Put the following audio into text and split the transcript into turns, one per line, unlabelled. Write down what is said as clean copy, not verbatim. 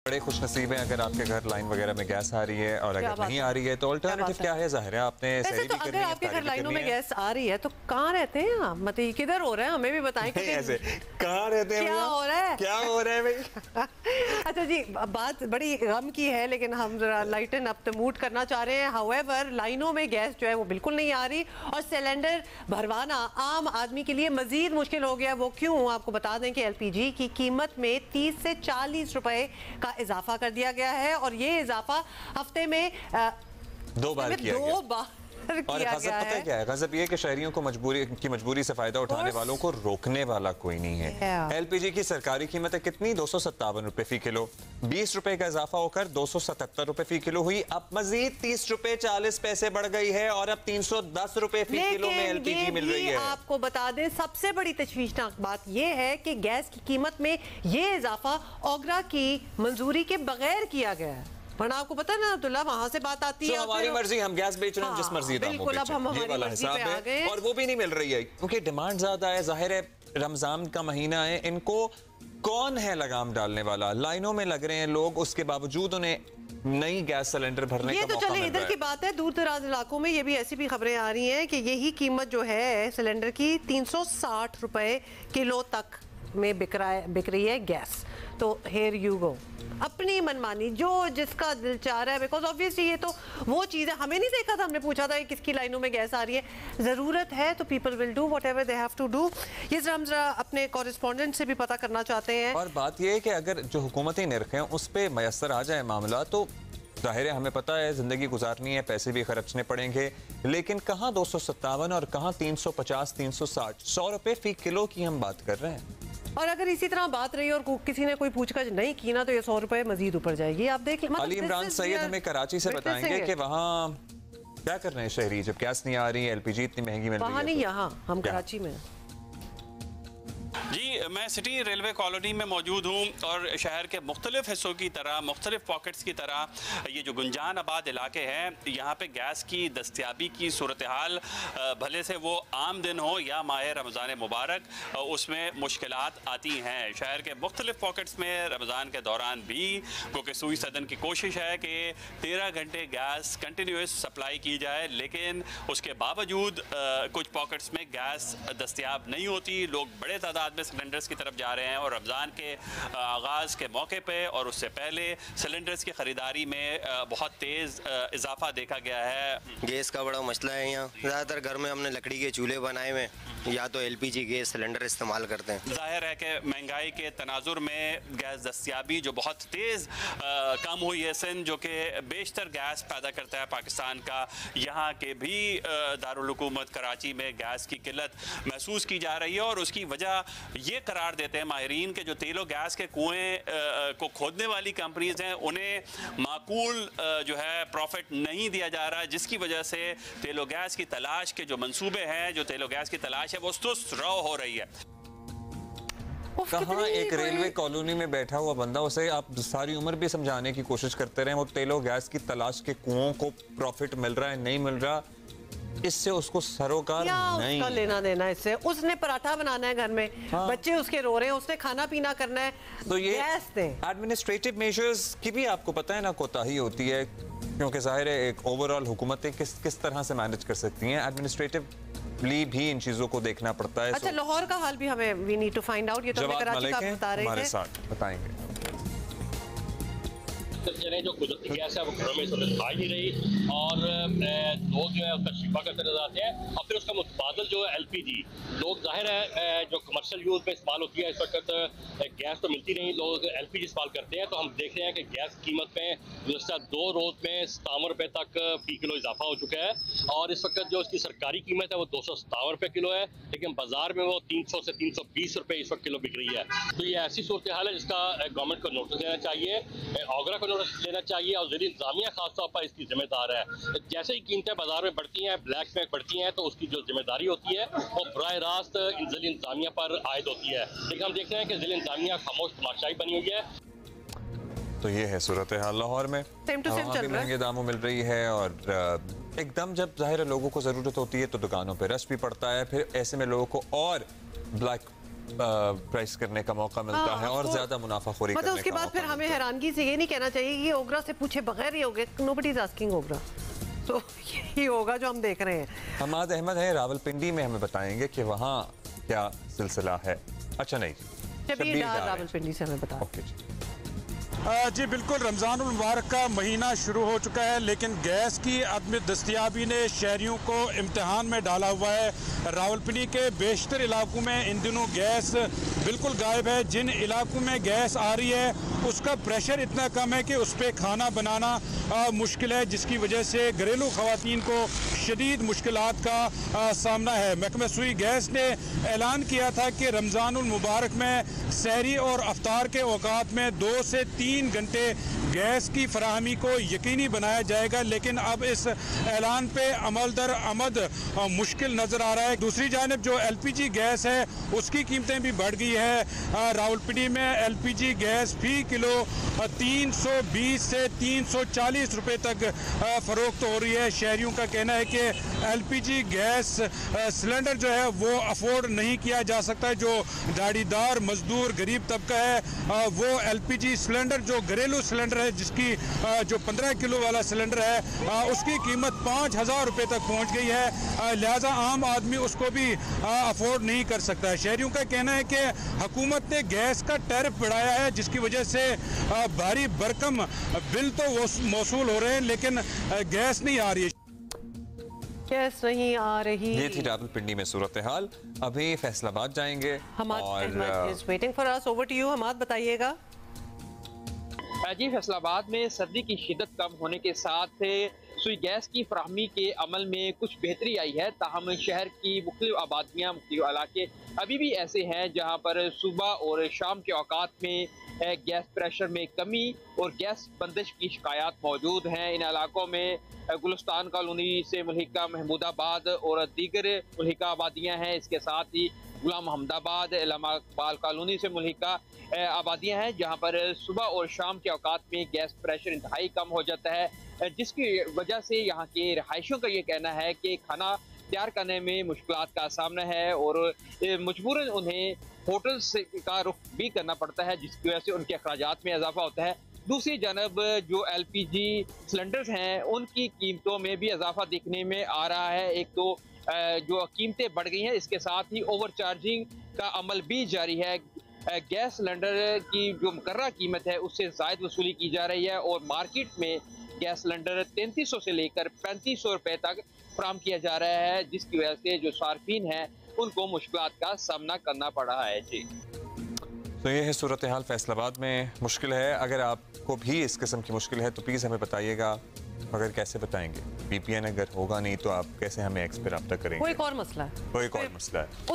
बड़े खुशनसीब हैं अगर आपके घर लाइन वगैरह में गैस आ रही है, और अगर नहीं आ रही है तो अल्टरनेटिव क्या है? ज़ाहिर है आपने
वैसे तो अगर आपके घर लाइनों में गैस आ रही है तो कहाँ रहते हैं आप? मतलब किधर हो रहा है, हमें भी बताएं।
ऐसे कहाँ रहते हैं?
क्या हो रहा है?
क्या हो रहा है भाई?
अच्छा जी, बात बड़ी गम की है लेकिन हम जरा लाइटन अप द मूड करना चाह रहे हैं। हाउएवर लाइनों में गैस जो है वो बिल्कुल नहीं आ रही और सिलेंडर भरवाना आम आदमी के लिए मजीद मुश्किल हो गया। वो क्यों? आपको बता दें कि एलपीजी की कीमत में 30 से 40 रुपए का इजाफा कर दिया गया है और ये इजाफा हफ्ते में
दो बार किया गया। और
किया
गजब पता है क्या है? गजब ये कि शहरियों को मजबूरी से फायदा उठाने वालों को रोकने वाला कोई नहीं है। एलपीजी की सरकारी कीमत है कितनी? 257 रुपए फी किलो। 20 रुपए का इजाफा होकर 277 रुपए फी किलो हुई। अब मजीद 30 रुपए 40 पैसे बढ़ गई है और अब 310 रुपए फी किलो में एलपीजी मिल रही है।
आपको बता दें सबसे बड़ी तशवीशनाक बात यह है कि गैस की कीमत में ये इजाफा ओगरा की मंजूरी के बगैर किया गया है। वरना आपको पता है ना अब्दुल्ला, वहां से बात आती है
हमारी मर्जी, हम गैस बेच रहे हैं जिस मर्जी दाम
बिल्कुल, अब हम हमारी मर्जी पे आ गए
और वो भी नहीं मिल रही है क्योंकि डिमांड ज्यादा है। जाहिर है रमजान का महीना है, इनको कौन है लगाम डालने वाला? लाइनों में लग रहे हैं लोग, उसके बावजूद उन्हें नई गैस सिलेंडर भरने का
मौका
मिल रहा है।
ये तो चले इधर की बात है, दूर दराज इलाकों में ये भी ऐसी भी खबरें आ रही हैं कि यही कीमत जो है सिलेंडर की 360 रुपए किलो तक में बिक रही है गैस। तो हेयर यू गो, अपनी मनमानी जो जिसका दिल चाह रहा है, बिकॉज ऑब्वियसली ये तो वो चीज़ है। हमें नहीं देखा था, हमने पूछा था कि किसकी लाइनों में गैस आ रही है। ज़रूरत है तो people will do whatever they have to do. ये हम जरा अपने कॉरेस्पॉन्डेंट से भी पता करना चाहते हैं।
और बात ये है कि अगर जो हुकूमती निर्ख हैं उस पर मैसर आ जाए मामला तो जाहिर है हमें पता है ज़िंदगी गुजारनी है, पैसे भी खर्चने पड़ेंगे, लेकिन कहाँ 257 और कहाँ 350 360 100 रुपये फी किलो की हम बात कर रहे हैं।
और अगर इसी तरह बात रही और किसी ने कोई पूछताछ नहीं की ना तो ये 100 रुपए मजीद ऊपर जाएगी। आप देख लें।
अली इमरान सैयद हमें कराची से बताएंगे कि वहाँ क्या कर रहे हैं शहरी जब गैस नहीं आ रही है, एलपीजी इतनी महंगी मिल रही है।
वहाँ नहीं, यहाँ हम कराची में।
जी, मैं सिटी रेलवे कॉलोनी में मौजूद हूँ और शहर के मुख्तलिफ हिस्सों की तरह, मुख्तलिफ पॉकेट्स की तरह ये जो गुंजान आबाद इलाके हैं, यहाँ पे गैस की दस्तियाबी की सूरत हाल भले से वो आम दिन हो या माह रमज़ान मुबारक, उसमें मुश्किलात आती हैं। शहर के मुख्तलिफ पॉकेट्स में रमज़ान के दौरान भी क्योंकि सूई सदन की कोशिश है कि 13 घंटे गैस कंटिन्यूस सप्लाई की जाए, लेकिन उसके बावजूद कुछ पॉकेट्स में गैस दस्तियाब नहीं होती। लोग बड़े तादाद सिलेंडर्स की तरफ जा रहे हैं और रमज़ान के आगाज़ के मौके पे और उससे पहले सिलेंडर्स की ख़रीदारी में बहुत तेज़ इजाफा देखा गया है।
गैस का बड़ा मसला है यहाँ। ज़्यादातर घर में हमने लकड़ी के चूल्हे बनाए हुए, या तो एलपीजी गैस सिलेंडर इस्तेमाल करते हैं।
जाहिर है कि महंगाई के तनाजुर में गैस दस्तियाबी जो बहुत तेज़ कम हुई है, सिंध जो कि बेशतर गैस पैदा करता है पाकिस्तान का, यहाँ के भी दारुल हुकूमत कराची में गैस की किल्लत महसूस की जा रही है और उसकी वजह ये करार देते हैं माहिरीन के जो तेलो गैस के कुएं को खोदने वाली कंपनीज हैं उन्हें माकूल जो है प्रॉफिट नहीं दिया जा रहा, जिसकी वजह से तेलो गैस की तलाश के जो मंसूबे हैं, जो तेलो गैस की तलाश है वो सुस्त रौ हो रही है।
कहाँ एक रेलवे कॉलोनी में बैठा हुआ बंदा, उसे आप सारी उम्र भी समझाने की कोशिश करते रहे, वो तेलो गैस की तलाश के कुओं को प्रॉफिट मिल रहा है नहीं मिल रहा, इससे उसको सरोकार नहीं,
उसका लेना देना इससे। उसने पराठा बनाना है घर में, बच्चे उसके रो रहे हैं, उसने खाना पीना करना है, तो ये
एडमिनिस्ट्रेटिव मेजर्स की भी आपको पता है ना कोताही होती है, क्योंकि जाहिर है एक ओवरऑल हुकूमतें किस तरह से मैनेज कर सकती हैं, एडमिनिस्ट्रेटिवली भी इन चीजों को देखना पड़ता है।
अच्छा, लाहौर का हाल भी हमें we need to find out. ये तो कराची का बता रहे थे,
हमारे साथ बताएंगे।
जो कुदरती गैस है वो घरों में इस वक्त आ ही नहीं रही और लोग जो है उसका शिफा करते नजर आते हैं और फिर उसका मुतबादल जो है एलपीजी, लोग जाहिर है जो कमर्शियल यूज में इस्तेमाल होती है इस वक्त गैस तो मिलती नहीं, लोग एलपीजी इस्तेमाल करते हैं। तो हम देख रहे हैं कि गैस की कीमत में गुज़श्ता 2 रोज़ में 57 रुपये तक फी किलो इजाफा हो चुका है और इस वक्त जो उसकी सरकारी कीमत है वो 257 रुपये किलो है, लेकिन बाजार में वो 300 से 320 रुपये इस वक्त किलो बिक रही है। तो ये ऐसी सूरत हाल है जिसका गवर्नमेंट को नोटिस लेना चाहिए, ओगरा को नोटिस लेना चाहिए और ज़िली इंतज़ामिया खासतौर पर इसकी जिम्मेदार है। जैसे ही कीमतें बाजार में बढ़ती हैं, ब्लैक में बढ़ती हैं, तो उसकी जो जिम्मेदारी होती है वो बराह रास्त ज़िली इंतज़ामिया पर आयद होती है, लेकिन हम देखते हैं कि ज़िली इंतज़ामिया खामोश तमाशाई बनी हुई है।
तो ये है सूरत हाल लाहौर में, महंगे दामों मिल रही है और एकदम जब जाहिर है लोगों को ज़रूरत होती है तो दुकानों पर रश भी पड़ता है, फिर ऐसे में लोगों को और ब्लैक प्राइस करने का मौका मिलता है और ज्यादा मुनाफाखोरी
मतलब
करने
उसके
का
बाद
मौका
फिर हमें
मिलता है।
हैरानगी से ये नहीं कहना चाहिए कि ओगरा से पूछे बगैर ही हो गया, नोबडी इज आस्किंग ओगरा, तो यही होगा जो हम देख रहे हैं।
हमाद अहमद है रावलपिंडी में, हमें बताएंगे कि वहाँ क्या सिलसिला है। अच्छा नहीं,
शबीर डार रावलपिंडी से हमें बता।
जी बिल्कुल, रमज़ानुल मुबारक का महीना शुरू हो चुका है, लेकिन गैस की अदम दस्तयाबी ने शहरियों को इम्तिहान में डाला हुआ है। रावलपिंडी के बेशतर इलाकों में इन दिनों गैस बिल्कुल गायब है। जिन इलाकों में गैस आ रही है उसका प्रेशर इतना कम है कि उस पर खाना बनाना मुश्किल है, जिसकी वजह से घरेलू खवातीन को शदीद मुश्किलात का सामना है। महकमा सुई गैस ने ऐलान किया था कि रमज़ानुल मुबारक में सहरी और अफ्तार के औकात में 2 से 3 घंटे गैस की फराहमी को यकीनी बनाया जाएगा, लेकिन अब इस ऐलान पे अमल दर आमद मुश्किल नज़र आ रहा है। दूसरी जानिब जो LPG गैस है उसकी कीमतें भी बढ़ गई है। रावलपिंडी में LPG गैस फी किलो 320 से 340 रुपए तक फरोख्त हो रही है। शहरियों का कहना है कि LPG गैस सिलेंडर जो है वो अफोर्ड नहीं किया जा सकता। जो दाढ़ीदार मजदूर गरीब तबका है वो LPG सिलेंडर जो घरेलू सिलेंडर है, जिसकी जो 15 किलो वाला सिलेंडर है उसकी कीमत 5,000 रुपए तक पहुंच गई है, लिहाजा आम आदमी उसको भी अफोर्ड नहीं कर सकता है। शहरियों का कहना है कि हुकूमत ने गैस का टैरिफ बढ़ाया है, जिसकी वजह से भारी भरकम बिल तो मौसूल हो रहे हैं, लेकिन गैस नहीं आ रही है।
गैस नहीं आ रही।
ये थी रावलपिंडी में सूरत हाल। अभी फैसलाबाद जाएंगे
Hamad is waiting for us. Over to you Hamad, बताइएगा।
जी, फैसलाबाद में सर्दी की शिद्दत कम होने के साथ सुई गैस की फराहमी के अमल में कुछ बेहतरी आई है, ताहम शहर की मुख्तलिफ आबादियाँ, मुख्तलिफ इलाके अभी भी ऐसे हैं जहाँ पर सुबह और शाम के औकात में गैस प्रेशर में कमी और गैस बंदिश की शिकायत मौजूद हैं। इन इलाकों में गुलिस्तान कॉलोनी से मुल्हिका महमूदाबाद और दीगर मुल्हिका आबादियाँ हैं। इसके साथ ही गुलाम अहमदाबाद, इलामा इकबाल कॉलोनी से मुल्हिका आबादियाँ हैं, जहाँ पर सुबह और शाम के औकात में गैस प्रेशर इंतहाई कम हो जाता है, जिसकी वजह से यहाँ के रहायशियों का ये कहना है कि खाना तैयार करने में मुश्किलात का सामना है और मजबूरन उन्हें होटल्स का रुख भी करना पड़ता है, जिसकी वजह से उनके अखराजात में इजाफा होता है। दूसरी जानब जो LPG सिलेंडर्स हैं उनकी कीमतों में भी इजाफा देखने में आ रहा है। एक तो जो कीमतें बढ़ गई हैं, इसके साथ ही ओवर चार्जिंग का अमल भी जारी है। गैस सिलेंडर की जो मुकर्ररा कीमत है उससे ज़ायद वसूली की जा रही है और मार्केट में गैस सिलेंडर 3300 से लेकर 3500 रुपए तक फराहम किया जा रहा है, जिसकी वजह से जो सार्फिन हैं उनको मुश्किलात का सामना करना पड़ रहा है। जी,
तो ये है सूरत हाल। फैसलाबाद में मुश्किल है। अगर आपको भी इस किस्म की मुश्किल है तो प्लीज़ हमें बताइएगा, मगर कैसे बताएंगे? VPN अगर होगा नहीं तो आप कैसे हमें एक्स पे रब्ता करेंगे?
वो एक और मसला है।
वो एक और मसला है।